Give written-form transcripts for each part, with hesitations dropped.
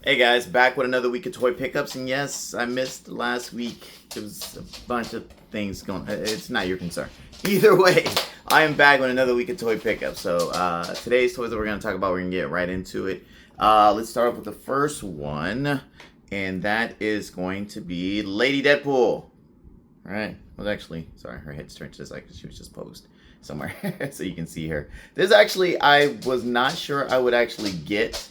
Hey guys, back with another week of toy pickups, and yes, I missed last week. There was a bunch of things going. It's not your concern. Either way, I am back with another week of toy pickups. So today's toys that we're going to talk about, we're going to get right into it. Let's start off with the first one, and that is going to be Lady Deadpool. All right. Well, actually, sorry, her head's turned just like she was just posed somewhere, so you can see her. This actually, I was not sure I would actually get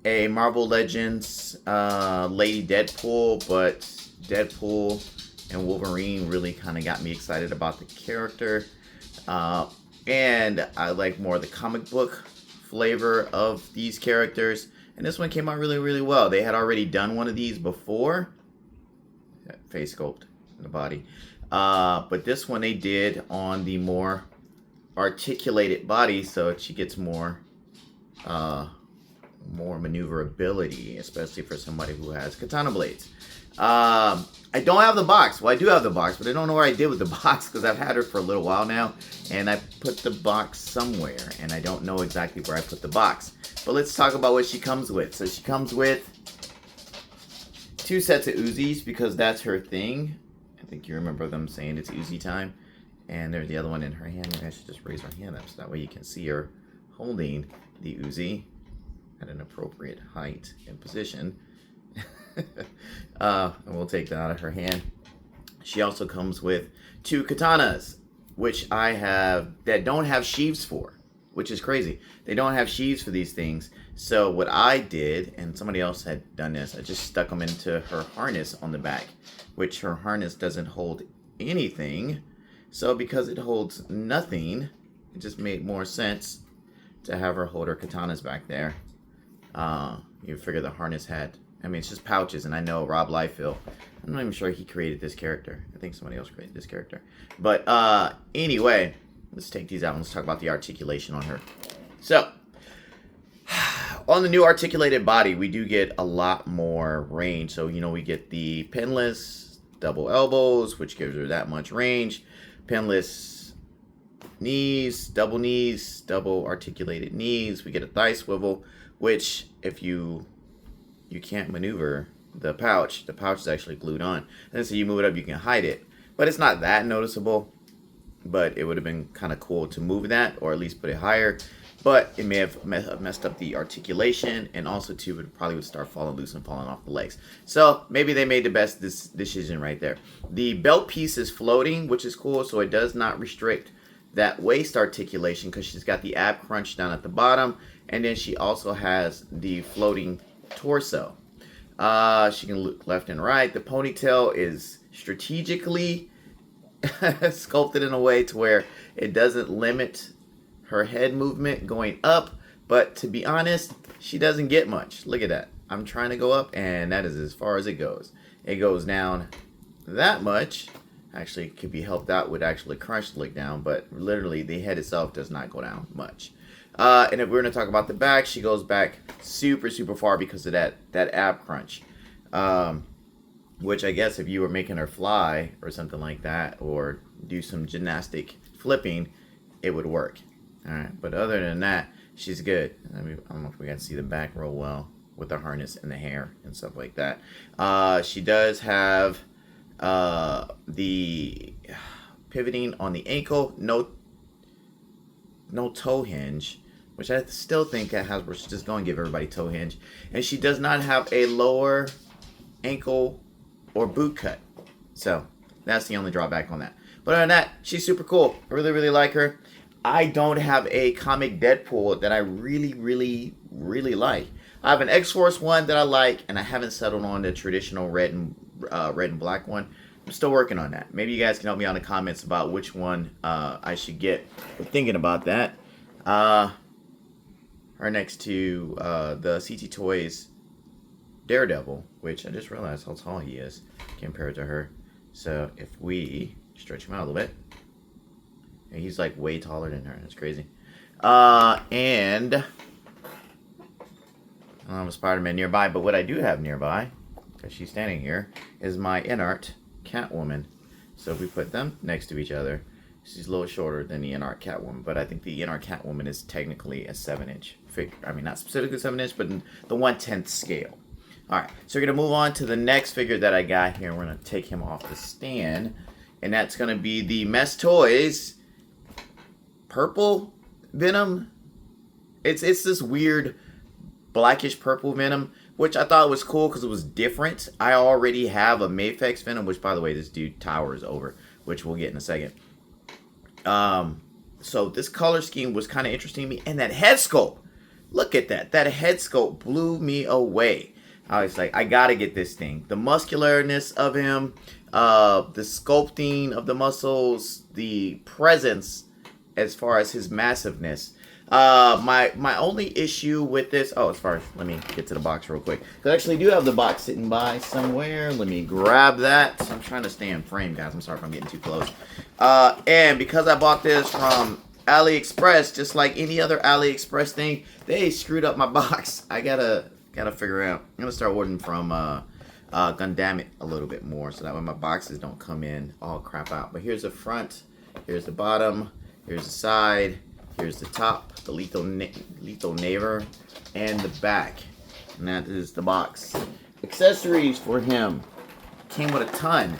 a Marvel Legends Lady Deadpool, but Deadpool and Wolverine really kind of got me excited about the character. And I like more of the comic book flavor of these characters. And this one came out really, really well. They had already done one of these before. Face sculpt in the body. But this one they did on the more articulated body, so she gets more maneuverability, especially for somebody who has katana blades. I don't have the box. Well, I do have the box, but I don't know where I did with the box because I've had her for a little while now, and I put the box somewhere, and I don't know exactly where I put the box. But let's talk about what she comes with. So she comes with 2 sets of Uzis because that's her thing. I think you remember them saying it's Uzi time. And there's the other one in her hand. Maybe I should just raise her hand up so that way you can see her holding the Uzi at an appropriate height and position. And we'll take that out of her hand. She also comes with 2 katanas, which I have, that don't have sheaths for, which is crazy. They don't have sheaths for these things. So what I did, and somebody else had done this, I just stuck them into her harness on the back, which her harness doesn't hold anything. So because it holds nothing, it just made more sense to have her hold her katanas back there. You figure the harness had, I mean, it's just pouches, and I know Rob Liefeld, I'm not even sure he created this character. I think somebody else created this character. But anyway, let's take these out and let's talk about the articulation on her. So, on the new articulated body, we do get a lot more range. So, you know, we get the pinless double elbows, which gives her that much range. Pinless knees, double articulated knees. We get a thigh swivel, which if you can't maneuver the pouch is actually glued on. And so you move it up, you can hide it. But it's not that noticeable. But it would have been kind of cool to move that, or at least put it higher. But it may have messed up the articulation, and also too, it probably would start falling loose and falling off the legs. So maybe they made the best decision right there. The belt piece is floating, which is cool, so it does not restrict that waist articulation because she's got the ab crunch down at the bottom, and then she also has the floating torso. She can look left and right. The ponytail is strategically sculpted in a way to where it doesn't limit her head movement going up, but to be honest, she doesn't get much. Look at that. I'm trying to go up, and that is as far as it goes. It goes down that much. Actually, it could be helped out with actually crunch look down, but literally the head itself does not go down much. And if we're going to talk about the back, she goes back super, super far because of that ab crunch. Which I guess if you were making her fly or something like that, or do some gymnastic flipping, it would work. All right, but other than that, she's good. I don't know if we got to see the back real well with the harness and the hair and stuff like that. She does have the pivoting on the ankle, no toe hinge, which I still think at Hasbro should just go and give everybody toe hinge. And she does not have a lower ankle or boot cut. So that's the only drawback on that. But other than that, she's super cool. I really, really like her. I don't have a comic Deadpool that I really, really, really like. I have an X-Force one that I like, and I haven't settled on the traditional red and black one. I'm still working on that. Maybe you guys can help me out in the comments about which one I should get. We're thinking about that. Right next to the CT Toys Daredevil, which I just realized how tall he is compared to her. So if we stretch him out a little bit, he's like way taller than her. That's crazy. And I don't have a Spider-Man nearby, but what I do have nearby, because she's standing here, is my InArt Catwoman. So if we put them next to each other, she's a little shorter than the InArt Catwoman, but I think the InArt Catwoman is technically a 7-inch figure. I mean, not specifically 7-inch, but in the 1/10 scale. Alright, so we're going to move on to the next figure that I got here. We're going to take him off the stand. And that's going to be the Mess Toys Purple Venom. It's this weird blackish purple Venom, which I thought was cool because it was different. I already have a Mafex Venom, which, by the way, this dude towers over, which we'll get in a second. So this color scheme was kind of interesting to me. And that head sculpt, look at that. That head sculpt blew me away. I was like, I got to get this thing. The muscularness of him, the sculpting of the muscles, the presence as far as his massiveness. My only issue with this, as far as, let me get to the box real quick. I actually do have the box sitting by somewhere. Let me grab that. I'm trying to stay in frame, guys. I'm sorry if I'm getting too close. And because I bought this from AliExpress, just like any other AliExpress thing, they screwed up my box. I gotta figure out. I'm gonna start ordering from Gundam it a little bit more, so that way my boxes don't come in all crap out. But here's the front, here's the bottom, here's the side, here's the top, the lethal neighbor, and the back. And that is the box. Accessories for him came with a ton.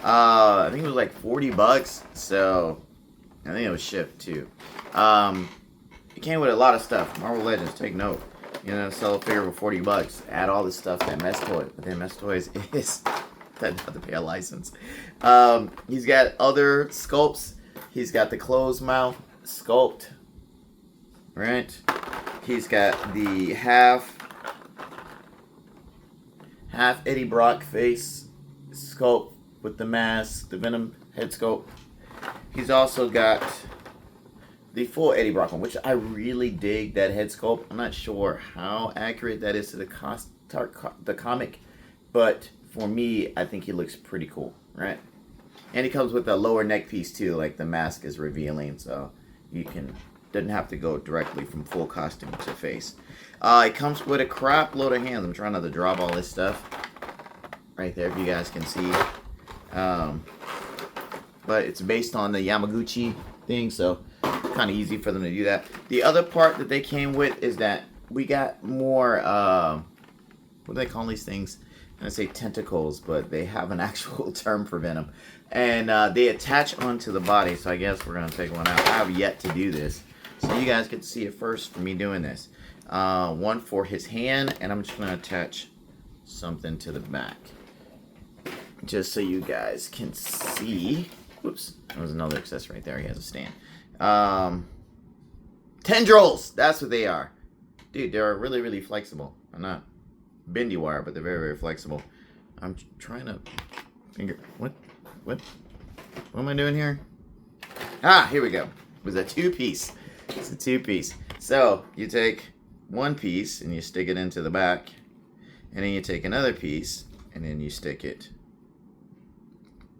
I think it was like 40 bucks, so I think it was shipped too. It came with a lot of stuff. Marvel Legends, take note. You know, sell a figure for 40 bucks. Add all this stuff that Mess Toy. But then Mess Toys is doesn't have to pay a license. He's got other sculpts. He's got the closed mouth sculpt. Right? He's got the half Eddie Brock face sculpt with the mask, the Venom head sculpt. He's also got the full Eddie Brock one, which I really dig that head sculpt. I'm not sure how accurate that is to the comic, but for me, I think he looks pretty cool, right? And he comes with a lower neck piece too, like the mask is revealing, so you doesn't have to go directly from full costume to face. It comes with a crap load of hands. I'm trying not to drop all this stuff right there, if you guys can see. But it's based on the Yamaguchi thing, so kind of easy for them to do that. The other part that they came with is that we got more, what do they call these things? I'm going to say tentacles, but they have an actual term for Venom. And they attach onto the body, so I guess we're going to take one out. I have yet to do this, so you guys get to see it first for me doing this. One for his hand, and I'm just going to attach something to the back, just so you guys can see. Oops, there was another accessory right there. He has a stand. Tendrils, that's what they are. Dude, they're really, really flexible. I'm not bendy wire, but they're very, very flexible. I'm trying to finger. What am I doing here? Here we go. It was a two-piece. It's a two-piece. So you take one piece and you stick it into the back, and then you take another piece and then you stick it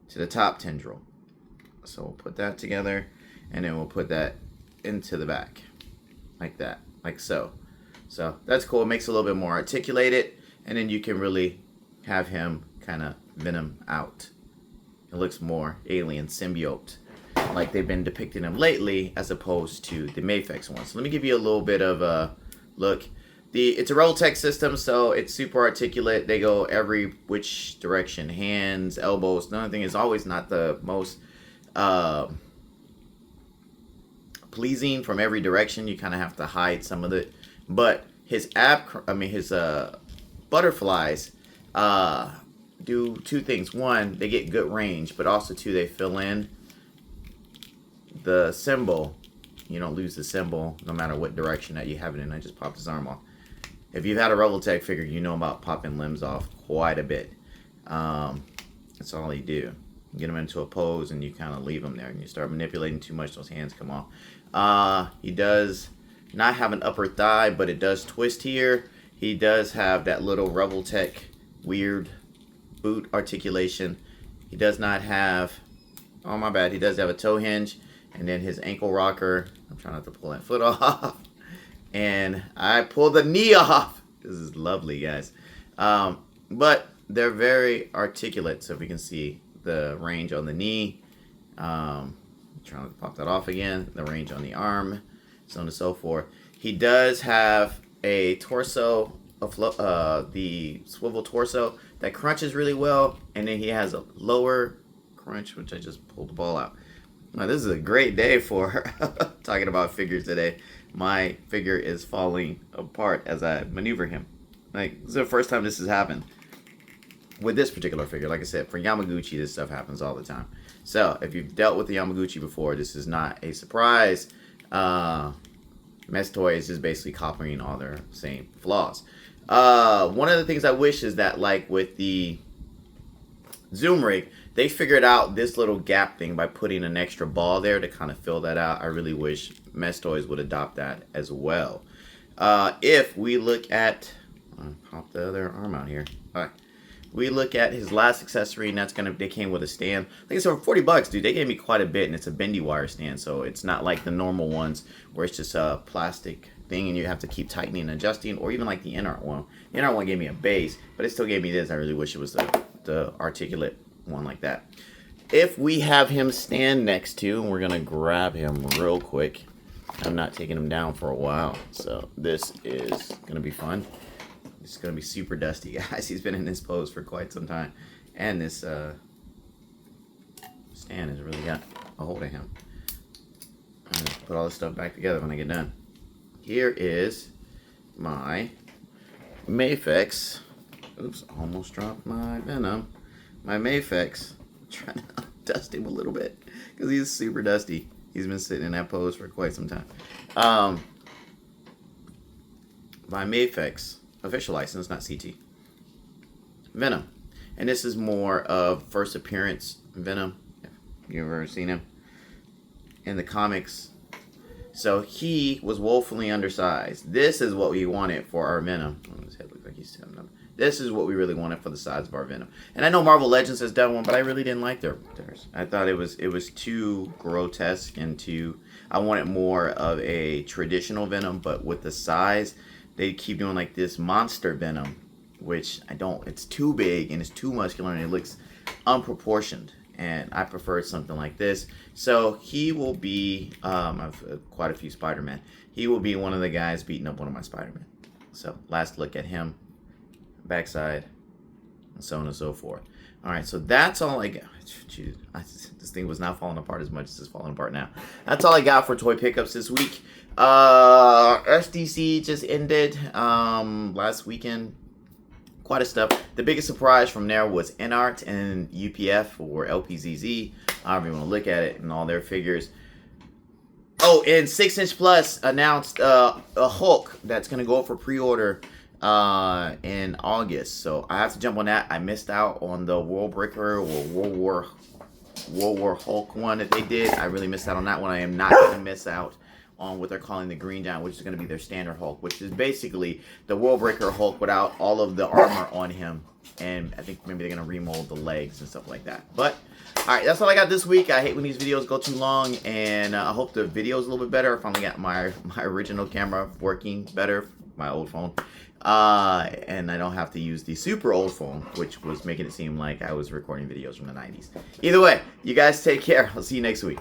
to the top tendril. So we'll put that together, and then we'll put that into the back, like that, like so. So that's cool. It makes it a little bit more articulated, and then you can really have him kind of Venom out. It looks more alien symbiote, like they've been depicting him lately, as opposed to the Mafex one. So let me give you a little bit of a look. It's a Robotech system, so it's super articulate. They go every which direction, hands, elbows. The only thing is always not the most pleasing from every direction. You kind of have to hide some of it. But his butterflies do two things. One, they get good range, but also two, they fill in the symbol. You don't lose the symbol no matter what direction that you have it in. I just popped his arm off. If you've had a Robotech figure, you know about popping limbs off quite a bit. That's all you do. You get them into a pose and you kind of leave them there, and you start manipulating too much, those hands come off. He does not have an upper thigh, but it does twist here. He does have that little Robotech weird boot articulation. He does not have, oh my bad, he does have a toe hinge, and then his ankle rocker. I'm trying not to pull that foot off. And I pulled the knee off. This is lovely, guys. But they're very articulate, so if you can see the range on the knee. Trying to pop that off again. The range on the arm, so on and so forth. He does have a torso the swivel torso that crunches really well, and then he has a lower crunch, which I just pulled the ball out. Now, this is a great day for talking about figures today. My figure is falling apart as I maneuver him. Like, this is the first time this has happened with this particular figure. Like I said, for Yamaguchi, this stuff happens all the time. So, if you've dealt with the Yamaguchi before, this is not a surprise. Mess Toy is just basically copying all their same flaws. One of the things I wish is that, like with the Zoom rig, they figured out this little gap thing by putting an extra ball there to kind of fill that out. I really wish Mess Toys would adopt that as well. If we look at, I'll pop the other arm out here. All right. We look at his last accessory, and they came with a stand. Like I said, for $40, dude, they gave me quite a bit, and it's a bendy wire stand, so it's not like the normal ones where it's just a plastic thing and you have to keep tightening and adjusting, or even like the inner one. The inner one gave me a base, but it still gave me this. I really wish it was the articulate one like that. If we have him stand next to, and we're gonna grab him real quick. I'm not taking him down for a while, so this is gonna be fun. It's gonna be super dusty, guys. He's been in this pose for quite some time, and this stand has really got a hold of him. I'm gonna put all this stuff back together when I get done. Here is my Mafex. Oops, almost dropped my Venom. My Mafex. I'm trying to dust him a little bit because he's super dusty. He's been sitting in that pose for quite some time. My Mafex, official license, not CT. Venom. And this is more of first appearance Venom. If you've ever seen him in the comics. So he was woefully undersized. This is what we wanted for our Venom. Oh, his head looks like he's stepping up. This is what we really wanted for the size of our Venom. And I know Marvel Legends has done one, but I really didn't like theirs. I thought it was too grotesque and too. I wanted more of a traditional Venom, but with the size, they keep doing like this monster Venom, which I don't. It's too big and it's too muscular and it looks unproportioned. And I prefer something like this. So he will be, I've quite a few Spider-Man. He will be one of the guys beating up one of my Spider-Man. So last look at him, backside, and so on and so forth. All right, so that's all I got. Jeez, this thing was not falling apart as much as it's falling apart now. That's all I got for toy pickups this week. SDC just ended last weekend. Quite a stuff. The biggest surprise from there was NART and UPF or LPZZ, however you want to look at it, and all their figures. Oh, and 6" Plus announced a Hulk that's going to go up for pre-order in August. So I have to jump on that. I missed out on the World Breaker or World War Hulk one that they did. I really missed out on that one. I am not going to miss out on what they're calling the Green Giant, which is going to be their standard Hulk, which is basically the World Breaker Hulk without all of the armor on him. And I think maybe they're going to remold the legs and stuff like that. But, alright, that's all I got this week. I hate when these videos go too long, and I hope the video is a little bit better. I finally got my original camera working better, my old phone. And I don't have to use the super old phone, which was making it seem like I was recording videos from the 90s. Either way, you guys take care. I'll see you next week.